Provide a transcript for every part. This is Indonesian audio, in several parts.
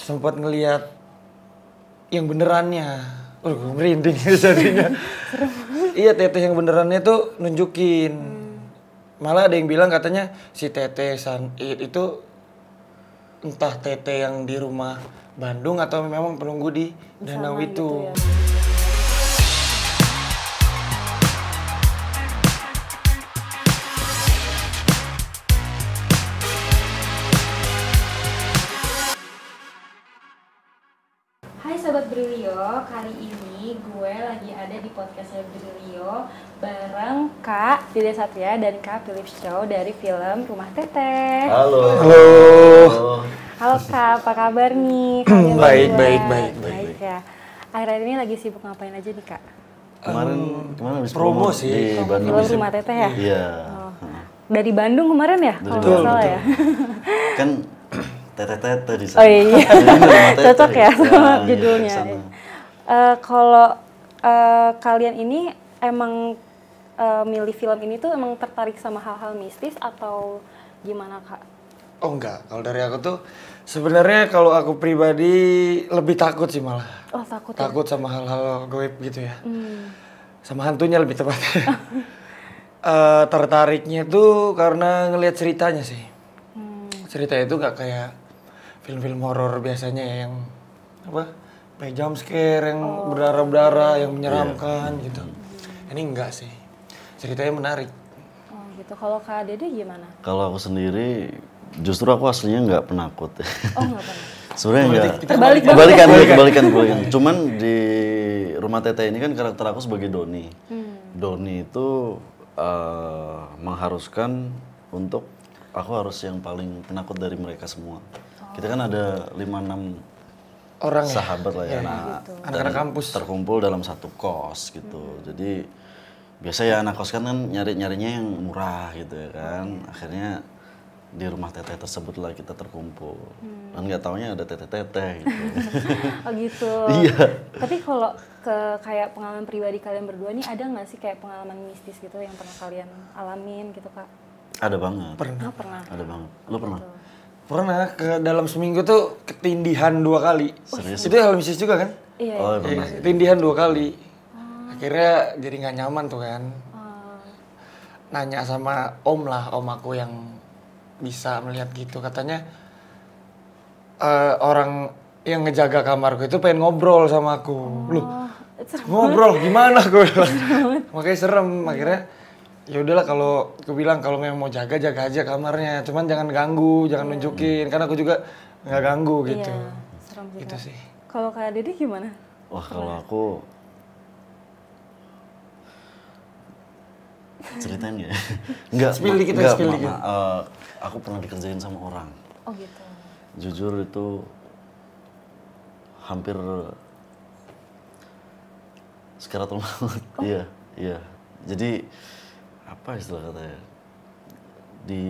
sempat ngelihat yang benerannya. Merinding jadinya. Iya, teteh yang benerannya tuh nunjukin. Malah ada yang bilang katanya si teteh Sanid itu entah teteh yang di rumah Bandung atau memang penunggu di danau itu. Gitu ya. Hai Sobat Brilio, kali ini gue lagi ada di podcastnya Brilio bareng Kak Dede Satria dan Kak Philip Chow dari film Rumah Teteh. Halo. Halo. Halo Kak, apa kabar nih? Baik ya. Akhir-akhir ini lagi sibuk ngapain aja nih Kak? Kemarin habis promo sih di Bandung. Film Rumah Teteh ya? Iya. Oh. Dari Bandung kemarin ya? Kalau nggak salah ya. Kan Teteh di sana. Oh iya, cocok ya sama judulnya. Kalau kalian ini emang milih film ini tuh emang tertarik sama hal-hal mistis atau gimana Kak? Oh enggak, kalau dari aku tuh sebenarnya kalau aku pribadi lebih takut sih malah. Oh takut ya? Takut sama hal-hal goib gitu ya. Sama hantunya lebih tepatnya. Tertariknya tuh karena ngelihat ceritanya sih. Cerita itu gak kayak film-film horor biasanya ya, yang apa? Kayak jump scare yang berdarah-darah, yang menyeramkan gitu. Ini enggak sih. Ceritanya menarik. Oh gitu. Kalau Kak Dede gimana? Kalau aku sendiri justru aku aslinya nggak penakut. Oh nggak pernah. Sebenarnya enggak. Kebalikan. Cuman di Rumah Teteh ini kan karakter aku sebagai Doni. Doni itu mengharuskan untuk aku harus yang paling penakut dari mereka semua. Kita kan ada 5-6 orang sahabat lah ya, gitu. Anak-anak kampus terkumpul dalam satu kos gitu. Jadi biasa ya anak kos kan nyarinya yang murah gitu ya kan. Akhirnya di Rumah Teteh tersebut lah kita terkumpul. Dan nggak taunya ada teteh-teteh gitu. Oh gitu. Iya. Tapi kalau kayak pengalaman pribadi kalian berdua nih, ada nggak sih kayak pengalaman mistis gitu yang pernah kalian alamin gitu Kak? Ada banget. Pernah. Ada banget. Lo pernah? Gitu. Pernah, dalam seminggu tuh ketindihan 2 kali. Serius? Itu hal mistis juga kan? Iya. Oh, pernah. Ketindihan 2 kali. Akhirnya jadi nggak nyaman tuh kan. Nanya sama om aku yang bisa melihat gitu. Katanya orang yang ngejaga kamarku itu pengen ngobrol sama aku. Loh, ngobrol gimana gue bilang. Makanya serem. Akhirnya ya udahlah, kalau aku bilang kalau memang mau jaga aja kamarnya, cuman jangan ganggu, jangan nunjukin, karena aku juga nggak ganggu gitu. Iya, serem sih. Gitu sih. Kalau Kak Dede gimana? Wah, kalau aku ceritain ya? Enggak. Spill dikit. Aku pernah dikerjain sama orang. Oh gitu. Jujur itu hampir sekaratul maut. Iya. Jadi apa istilah katanya, di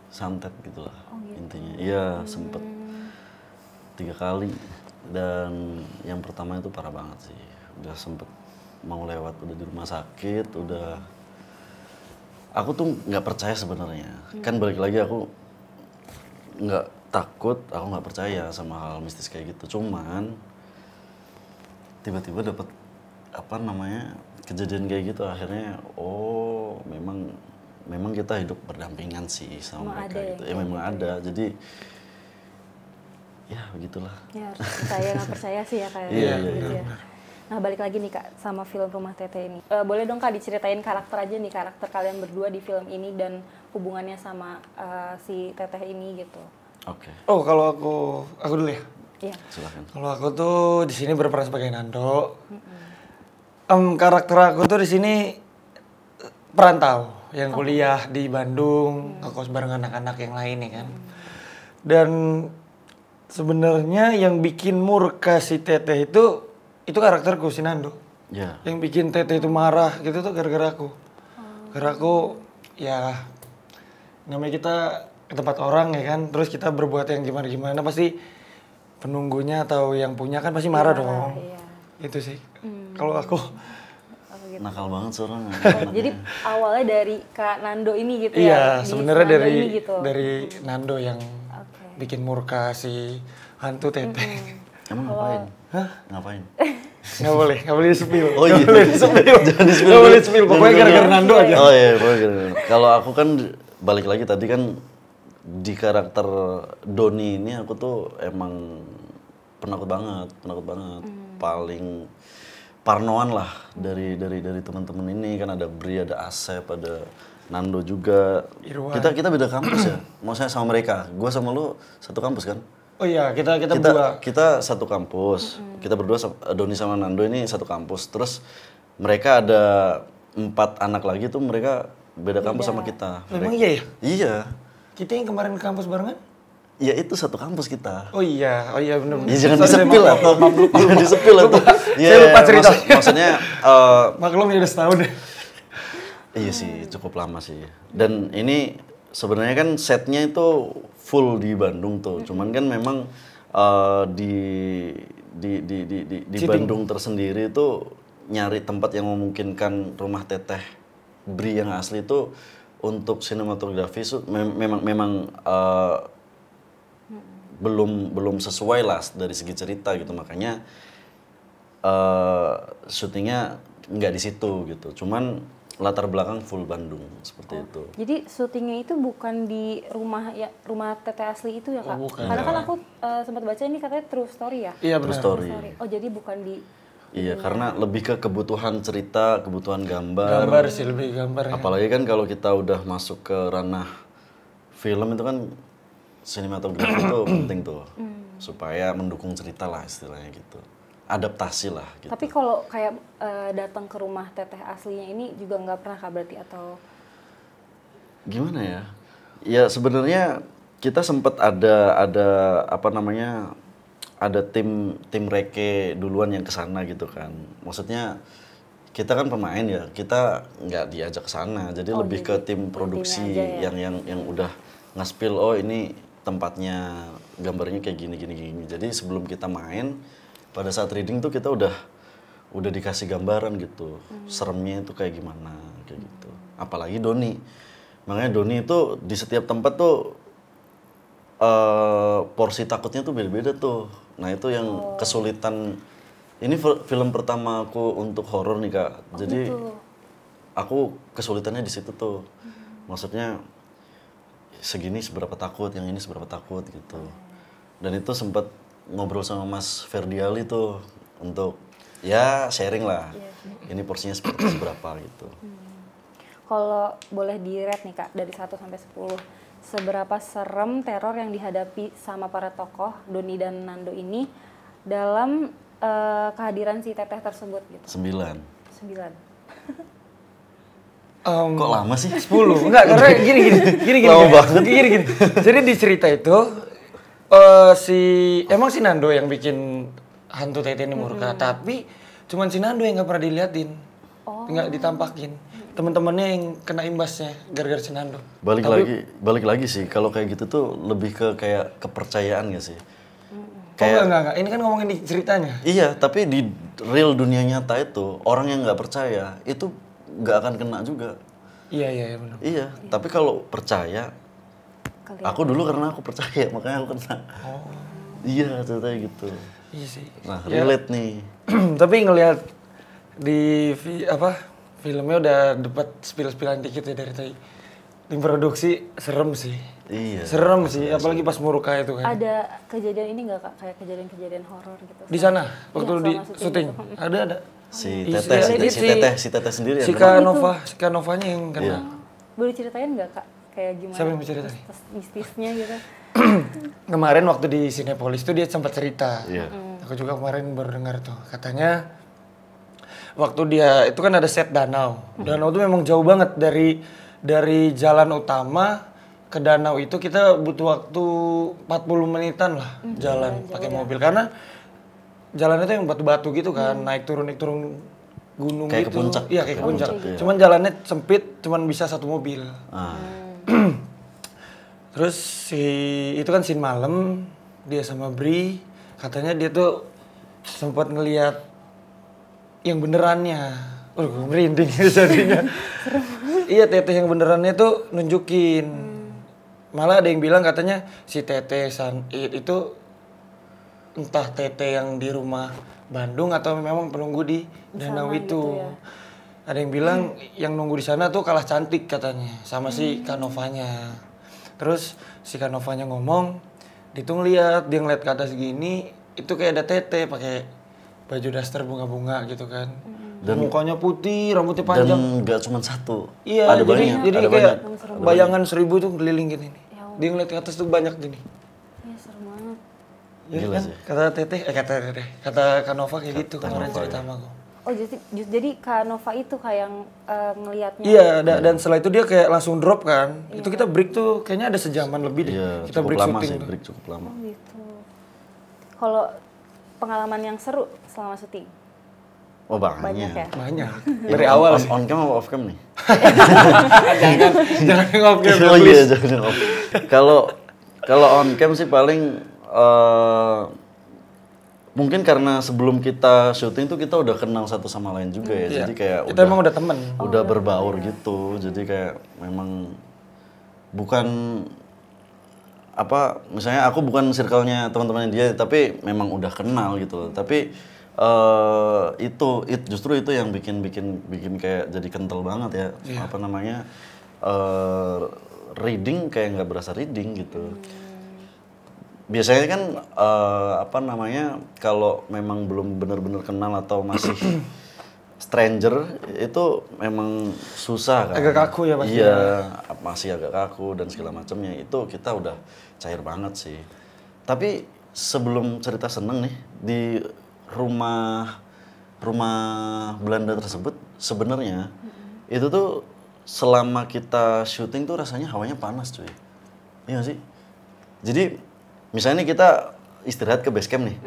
santet gitulah. Gitu. Intinya iya, sempet 3 kali. Dan yang pertama itu parah banget sih, udah sempet mau lewat, udah di rumah sakit, udah aku tuh nggak percaya sebenarnya. Kan balik lagi, aku nggak takut, aku nggak percaya sama hal mistis kayak gitu. Cuman tiba-tiba dapet kejadian kayak gitu. Akhirnya memang kita hidup berdampingan sih sama mereka gitu. Ya memang ada. Jadi ya begitulah. Ya harus percaya nggak percaya sih ya kayak gitu ya. Nah balik lagi nih Kak sama film Rumah Teteh ini. Boleh dong Kak diceritain karakter aja nih, karakter kalian berdua di film ini dan hubungannya sama si Teteh ini gitu. Oke. Oh, kalau aku dulu ya. Iya. Silakan. Kalau aku tuh di sini berperan sebagai Nando. Karakter aku tuh di sini perantau yang kuliah di Bandung, ngekos bareng anak-anak yang lain ya kan. Dan sebenarnya yang bikin murka si Teteh itu karakterku, si Nando. Ya. Yang bikin Teteh itu marah gitu tuh gara-gara aku. Karena aku ya namanya kita ke tempat orang ya kan, terus kita berbuat yang gimana-gimana, pasti penunggunya atau yang punya kan pasti marah dong. Iya. Itu sih. Kalau aku Gitu. Nakal banget seorang. Jadi awalnya dari Kak Nando ini gitu iya, ya? sebenarnya Nando ini gitu. dari Nando yang bikin murka si hantu Teteh. Emang ngapain? Hah? Ngapain? Nggak boleh di-spill. Oh iya. Nggak boleh di-spill. Jangan di-spill. Nggak boleh di-spill, pokoknya gara-gara Nando aja. Oh iya, pokoknya gara-gara. Kalau aku kan balik lagi tadi kan di karakter Doni ini aku tuh emang penakut banget. Paling parnoan lah dari teman-teman ini, kan ada Bri, ada Asep, ada Nando juga. Irwan. Kita beda kampus ya. Maksudnya sama mereka. Gua sama lu satu kampus kan? Oh iya, kita berdua. Kita satu kampus. Kita berdua, Doni sama Nando ini satu kampus. Terus mereka ada 4 anak lagi tuh, mereka beda kampus sama kita. Memang iya ya? Iya. Kita yang kemarin ke kampus barengan? Ya itu satu kampus kita. Oh iya benar. Ya jangan disepil lah. Jangan disepil lah. Saya lupa cerita. Maksudnya maklum ya udah setahun deh. iya sih, cukup lama sih. Dan ini sebenarnya kan setnya itu full di Bandung tuh. Cuman kan memang di Bandung tersendiri itu nyari tempat yang memungkinkan rumah Teteh Bri yang asli itu untuk sinematografi memang belum sesuai lah dari segi cerita gitu, makanya syutingnya nggak di situ gitu. Cuman latar belakang full Bandung seperti itu. Jadi syutingnya itu bukan di rumah Teteh asli itu ya Kak? bukan. Karena kan aku sempat baca ini katanya true story ya? Iya True benar. story. Oh jadi bukan di Iya, karena lebih ke kebutuhan cerita, kebutuhan gambar. Gambar sih, lebih gambar ya. Apalagi kan kalau kita udah masuk ke ranah film itu kan sinematografi itu penting tuh. Supaya mendukung cerita lah istilahnya gitu. Adaptasi lah gitu. Tapi kalau kayak datang ke rumah Teteh aslinya ini juga nggak pernah Kak berarti atau? Gimana ya? Ya sebenarnya kita sempat ada apa namanya? Ada tim reke duluan yang kesana gitu kan. Maksudnya kita kan pemain ya, kita nggak diajak ke sana. Jadi lebih ke tim produksi ya? yang udah nge-spill, oh ini tempatnya, gambarnya kayak gini. Jadi sebelum kita main, pada saat reading tuh kita udah dikasih gambaran gitu. Seremnya itu kayak gimana, kayak gitu. Apalagi Doni. Makanya Doni itu di setiap tempat tuh porsi takutnya tuh beda-beda tuh. Nah itu yang kesulitan. Ini film pertama aku untuk horor nih Kak. Jadi aku kesulitannya di situ tuh. Maksudnya segini seberapa takut, yang ini seberapa takut gitu. Dan itu sempat ngobrol sama Mas Ferdiali tuh untuk ya sharing lah. Ini porsinya seperti seberapa gitu. Kalau boleh di-rate nih Kak dari 1 sampai 10. Seberapa serem teror yang dihadapi sama para tokoh Doni dan Nando ini dalam kehadiran si Teteh tersebut gitu? 9. 9. Kok lama sih? 10. Enggak, karena gini. Lama banget. Gini. Jadi di cerita itu emang si Nando yang bikin hantu Teteh ini murka, tapi cuman si Nando yang nggak pernah diliatin, nggak ditampakin. Teman-temannya yang kena imbasnya gara-gara si Nando. Balik lagi sih, kalau kayak gitu tuh lebih ke kayak kepercayaan gak sih? Enggak. Ini kan ngomongin di ceritanya. Iya, tapi di real dunia nyata itu orang yang nggak percaya itu nggak akan kena juga. Iya benar. Iya, tapi kalau percaya, aku dulu karena aku percaya makanya aku kena. Iya, ceritanya gitu. Iya sih. Nah, relate nih. Tapi ngelihat di filmnya udah dapat spill-spillan dikit ya dari tadi. Tim produksi serem sih. Iya. Serem sih, apalagi pas murka itu kan. Ada kejadian ini nggak Kak? Kayak kejadian horor gitu? Di sana waktu Iya, di selama syuting. itu. Ada. Si Teteh sendiri ya. Si Novanya yang kena. Iya. Boleh ceritain nggak Kak? Kayak gimana? Siapa yang mau ceritain? Mistisnya gitu. Kemarin waktu di Cinepolis tuh dia sempat cerita. Iya. Aku juga kemarin baru dengar tuh. Katanya waktu dia itu kan ada set danau. Danau tuh memang jauh banget dari jalan utama ke danau itu kita butuh waktu 40 menitan lah jalan pakai mobil karena jalannya tuh yang batu-batu gitu kan, naik turun gunung Kayak gitu. ke puncak. Iya, kayak ke puncak. Iya. Cuman jalannya sempit, cuman bisa satu mobil. Terus itu kan scene malam, dia sama Bri, katanya dia tuh sempat ngelihat yang benerannya. Merinding jadinya. Iya, Teteh yang benerannya tuh nunjukin. Malah ada yang bilang katanya si Tete Sanit itu entah Tete yang di rumah Bandung atau memang penunggu di danau itu. Gitu ya. Ada yang bilang yang nunggu di sana tuh kalah cantik katanya sama si Kanovanya. Terus si Kanovanya ngomong, dia tuh ngeliat, dia ngeliat ke atas gini, itu kayak ada Tete pakai baju daster bunga-bunga gitu kan. Dan mukanya putih, rambutnya panjang. Dan nggak cuma satu. Iya, ada jadi banyak. jadi Ada kayak banyak. bayangan 1000 tuh keliling gini nih. Dia ngeliat ke atas tuh banyak gini. Iya, serem banget. Ya Gila kan? sih. Kata Kanova kayak gitu kemarin cerita sama aku. Oh, jadi Kak Nova itu kayak yang ngelihatnya. Iya, dan setelah itu dia kayak langsung drop kan. Itu kita break tuh kayaknya ada sejaman lebih deh. Iya, Kita cukup break lama syuting sih, tuh. break cukup lama. Oh, gitu. Kalau pengalaman yang seru selama syuting? Oh banyak. Banyak ya? Banyak. Ini Dari awal sih. on cam apa off cam nih? Jangan ngobrol Oh iya, jangan off. Kalau on cam sih paling mungkin karena sebelum kita syuting tuh kita udah kenal satu sama lain juga ya. Iya. Jadi kayak Kita emang udah temen. udah berbaur gitu. Jadi kayak memang bukan apa, misalnya aku bukan circle-nya teman-teman dia, tapi memang udah kenal gitu. Tapi justru itu yang bikin kayak jadi kental banget ya. Apa namanya, reading kayak nggak berasa reading gitu. Biasanya kan apa namanya, kalau memang belum benar-benar kenal atau masih stranger itu memang susah kan. Agak kaku ya pasti. Iya, masih agak kaku dan segala macamnya. Itu kita udah cair banget sih. Tapi sebelum cerita seneng nih, di rumah Belanda tersebut sebenarnya itu tuh selama kita syuting tuh rasanya hawanya panas cuy. Iya nggak sih? Jadi misalnya nih kita istirahat ke base camp nih.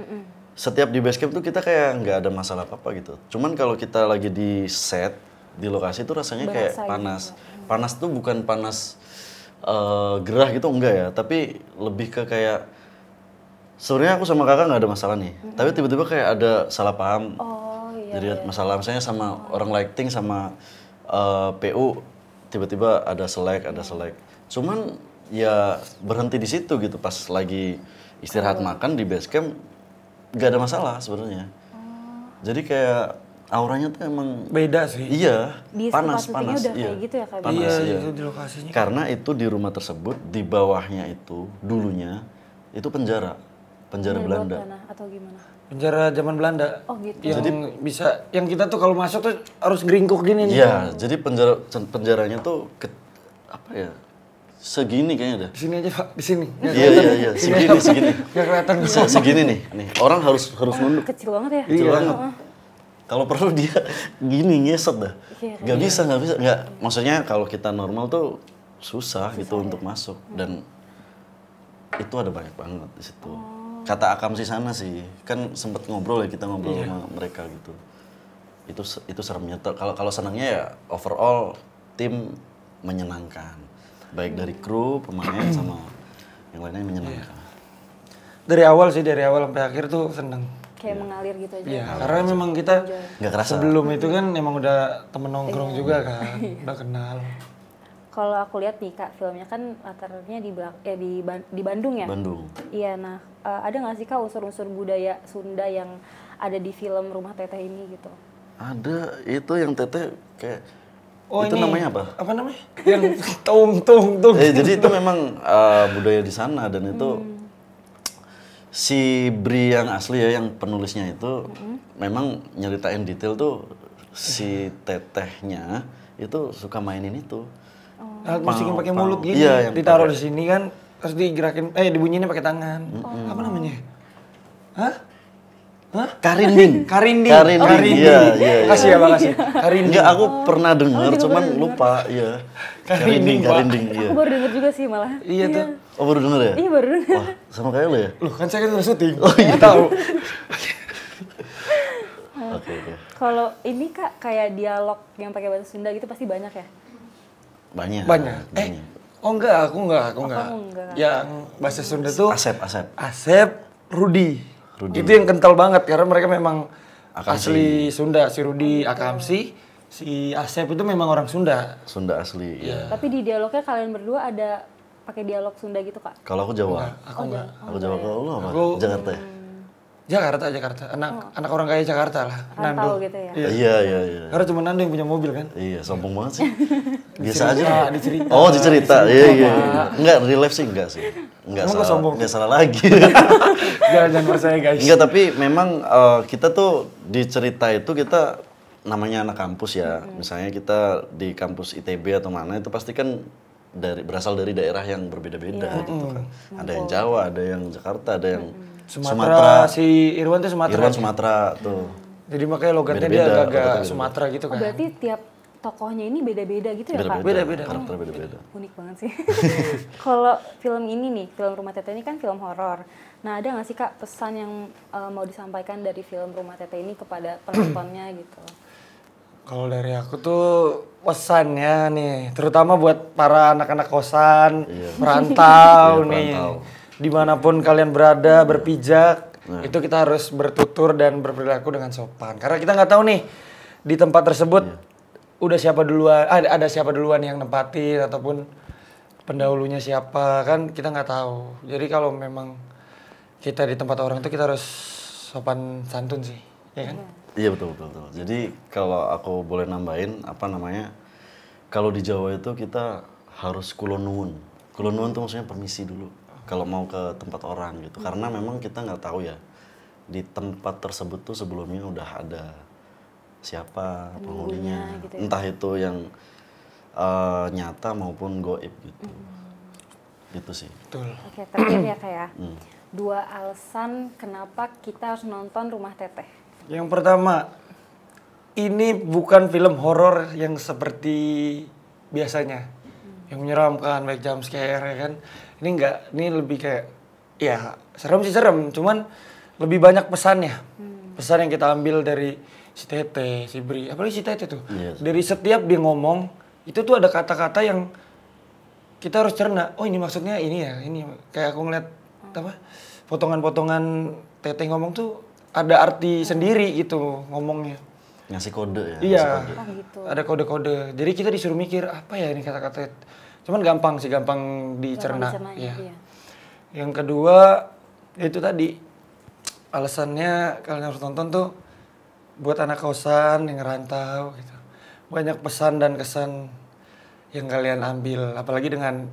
Setiap di base camp tuh kita kayak nggak ada masalah apa-apa gitu. Cuman kalau kita lagi di set, di lokasi tuh rasanya kayak Berasa panas. Panas tuh bukan panas gerah gitu enggak ya, tapi lebih ke kayak sebenarnya aku sama kakak nggak ada masalah nih. Tapi tiba-tiba kayak ada salah paham. Oh iya. Jadi masalah misalnya sama orang lighting sama PU tiba-tiba ada selek. Cuman ya berhenti di situ gitu, pas lagi istirahat makan di base camp nggak ada masalah sebenarnya. Jadi kayak auranya tuh emang Beda sih. iya, Di panas tempat syutingnya udah kayak gitu ya, Kak? Panas, Iya, iya. itu di lokasinya. Karena itu di rumah tersebut di bawahnya itu dulunya itu penjara Belanda. Tanah atau gimana? Penjara zaman Belanda. Oh gitu. Yang bisa, yang kita tuh kalau masuk tuh harus geringkuk gini nih. Iya, jadi penjaranya tuh apa ya? Segini kayaknya dah. Di sini aja Pak, di sini. Iya, segini. Nggak kelihatan. Segini nih. Orang harus nunduk. Kecil banget ya? Kecil banget. Kalau perlu dia gini ngeset dah. Iya, Nggak bisa. Maksudnya kalau kita normal tuh susah gitu untuk masuk, dan itu ada banyak banget di situ. Kata Akam sih sana sih, kan sempet ngobrol ya, kita ngobrol sama mereka gitu. Itu seremnya. Kalau senangnya ya overall tim menyenangkan. Baik dari kru, pemain sama yang lainnya menyenangkan. Dari awal sampai akhir tuh seneng. Kayak mengalir gitu aja. Iya, karena memang kita Nggak kerasa. sebelum itu kan emang udah temen nongkrong juga kan, udah kenal. Kalau aku lihat nih Kak, filmnya kan latarnya di Bandung ya? Bandung. Iya, nah ada nggak sih Kak unsur-unsur budaya Sunda yang ada di film Rumah Teteh ini gitu? Ada, itu yang Teteh kayak itu ini, namanya apa? Apa namanya? Yang tung. Jadi itu memang budaya di sana, dan itu si Bri yang asli ya, yang penulisnya itu memang nyeritain detail tuh si Tetehnya itu suka mainin itu. Alat musik yang pakai mulut gini, Iya, yang ditaruh pakai. di sini kan, terus digerakin, dibunyinya pakai tangan. Apa namanya? Hah? Karinding. Karinding. Iya. Makasih ya, makasih. Karinding. Enggak, aku pernah denger, cuman lupa. Iya. Karinding, Pak. Iya. Aku baru denger juga sih malah. Iya tuh. Oh, baru denger ya? Iya baru denger. Wah, sama kayak lo ya? Loh, kan saya kan udah syuting. Oh iya. Tahu. Oke. Kalau ini Kak, kayak dialog yang pakai bahasa Sunda gitu pasti banyak ya? Banyak. Oh enggak, aku enggak. kamu enggak. Yang bahasa Sunda tuh Asep. Rudi. Itu yang kental banget karena mereka memang Akamsi. asli Sunda. Si Rudi Akamsi, si Asep itu memang orang Sunda. Sunda asli, ya. Tapi di dialognya kalian berdua ada pakai dialog Sunda gitu Kak? Kalau aku Jawa. Aku enggak. Aku Jawa. Kalau lu apa? Aku- Jakarta ya? Jakarta. Anak orang kaya Jakarta lah. Rantau Nando. gitu ya? Iya. Karena cuma Nando yang punya mobil kan. Iya, sombong banget sih. Biasa aja. Dicerita. Oh, dicerita. Iya. Enggak, real life sih enggak sih. Enggak Emang gua salah. sombong? Enggak salah lagi. Jangan percaya guys. Enggak, tapi memang kita tuh di cerita itu kita namanya anak kampus ya. Misalnya kita di kampus ITB atau mana itu pasti kan berasal dari daerah yang berbeda-beda gitu kan. Ada yang Jawa, ada yang Jakarta, ada yang Sumatera. Si Irwan tuh Sumatera. Irwan Sumatera tuh. Jadi makanya logatnya Beda-beda, dia agak beda-beda. Sumatera gitu Oh, kan. berarti tiap tokohnya ini beda-beda gitu ya Kak? Beda-beda. Karakter beda-beda. Unik banget sih. Kalau film ini nih, film Rumah Teteh ini kan film horor. Nah, ada nggak sih Kak pesan yang mau disampaikan dari film Rumah Teteh ini kepada penontonnya gitu? Kalau dari aku tuh pesannya nih, terutama buat para anak-anak kosan, merantau Iya, nih, perantau. dimanapun kalian berada, berpijak, itu kita harus bertutur dan berperilaku dengan sopan. Karena kita nggak tahu nih di tempat tersebut udah siapa duluan, ada siapa duluan yang nempatin ataupun pendahulunya siapa, kan kita nggak tahu. Jadi kalau memang kita di tempat orang itu kita harus sopan santun sih, ya kan? Iya betul. Jadi kalau aku boleh nambahin kalau di Jawa itu kita harus kulonnuwun. Kulonnuwun itu maksudnya permisi dulu kalau mau ke tempat orang gitu. Karena memang kita nggak tahu ya di tempat tersebut tuh sebelumnya udah ada siapa penghuninya. gitu ya. Entah itu yang nyata maupun goib gitu. Gitu sih. Betul. Oke, terakhir ya Kak ya. 2 alasan kenapa kita harus nonton Rumah Teteh. Yang pertama, ini bukan film horor yang seperti biasanya, yang menyeramkan, baik jump scare ya kan. Ini enggak, ini lebih kayak, ya serem sih serem, cuman lebih banyak pesannya. Pesan yang kita ambil dari si Tete, si Bri, apalagi si Tete tuh. Yes. Dari setiap dia ngomong, itu tuh ada kata-kata yang kita harus cerna. Oh ini maksudnya ini ya, ini kayak aku ngeliat apa potongan-potongan Tete ngomong tuh ada arti sendiri gitu ngomongnya. Ngasih kode ya. Iya, ngasih kode. Oh gitu. ada kode-kode. Jadi kita disuruh mikir apa ya ini kata-kata. Cuman gampang dicerna. Gampang dicernanya, Iya. iya. Yang kedua itu tadi alasannya kalian harus tonton tuh buat anak kosan yang ngerantau gitu. Banyak pesan dan kesan yang kalian ambil. Apalagi dengan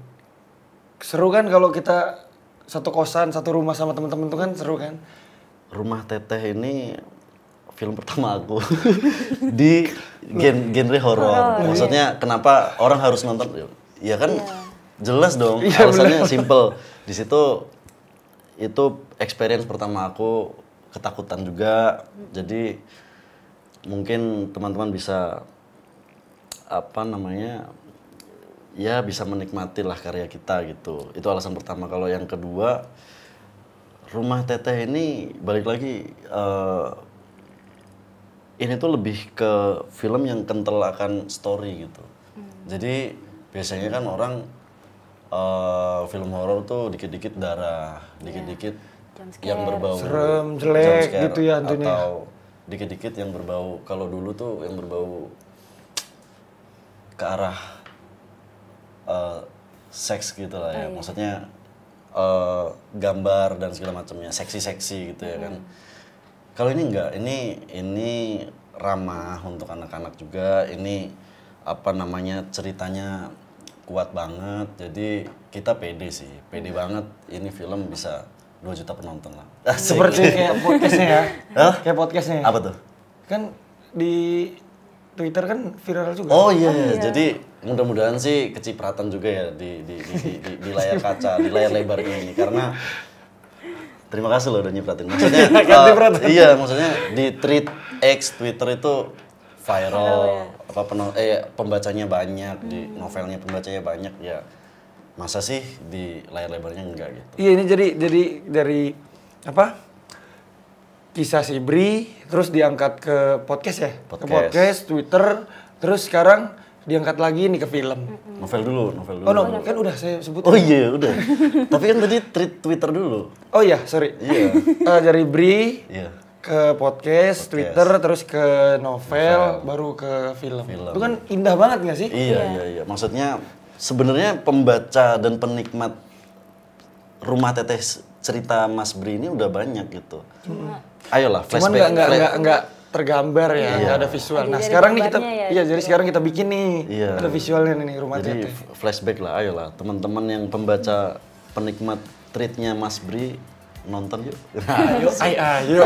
seru kan kalau kita satu kosan, satu rumah sama teman-teman tuh kan seru kan. Rumah Teteh ini film pertama aku di genre horor. Maksudnya kenapa orang harus nonton? Ya kan jelas dong. Iya, Alasannya simple. Di situ itu experience pertama aku, ketakutan juga. Jadi mungkin teman-teman bisa ya bisa menikmati lah karya kita gitu. Itu alasan pertama. Kalau yang kedua, Rumah Teteh ini balik lagi ini tuh lebih ke film yang kental akan story gitu. Jadi biasanya kan orang film horor tuh dikit-dikit darah, dikit-dikit yang berbau Serem, jelek jump scare, gitu ya hantunya. atau dikit-dikit yang berbau, kalau dulu tuh yang berbau ke arah seks gitu lah ya. Maksudnya gambar dan segala macamnya, seksi-seksi gitu ya kan. Kalau ini enggak, ini ramah untuk anak-anak juga. Ini ceritanya kuat banget. Jadi kita pede sih, pede banget. Ini film bisa 2 juta penonton lah. Asik. Seperti kayak podcastnya ya. Hah? Kayak podcastnya. Apa tuh? Kan di Twitter kan viral juga. Oh iya, jadi mudah-mudahan sih kecipratan juga ya di layar kaca, di layar lebar ini. Karena terima kasih loh udah nyipratin. Maksudnya iya, maksudnya di tweet X, Twitter itu viral, pembacanya banyak, di novelnya pembacanya banyak ya. Masa sih di layar lebarnya enggak gitu. Iya, ini jadi dari apa? Kisah si Bri, terus diangkat ke podcast ya? Ke podcast, Twitter, terus sekarang diangkat lagi nih ke film. Novel dulu. Oh no, kan udah saya sebut. Oh iya, udah. Tapi kan tadi Twitter dulu. Oh iya, sorry. Iya. Dari Bri Iya. ke podcast, Twitter, terus ke novel, baru ke film. Itu kan indah banget gak sih? Iya. Maksudnya sebenarnya pembaca dan penikmat Rumah Teteh cerita Mas Bri ini udah banyak gitu. Ayolah Cuman flashback. nggak tergambar ya, nggak ada visual. Nah sekarang nih kita, jadi sekarang kita bikin nih, ada visualnya nih Rumah Jadi Teteh. flashback lah, ayolah teman-teman yang pembaca penikmat treatnya Mas Bri nonton yuk. Ayo.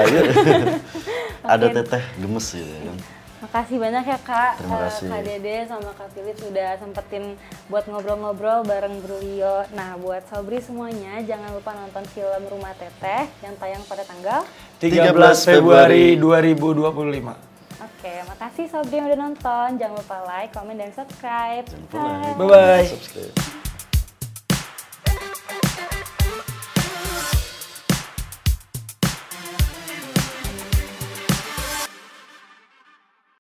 Ada Teteh gemes gitu kan. Makasih banyak ya Kak, Terima kasih. Kak Dede sama Kak Philip sudah sempetin buat ngobrol-ngobrol bareng Bro Lio. Nah buat Sobri semuanya jangan lupa nonton film Rumah Teteh yang tayang pada tanggal 13 Februari 2025. Oke, makasih Sobri yang udah nonton. Jangan lupa like, comment, dan subscribe. Jangan lupa like, Bye-bye. subscribe.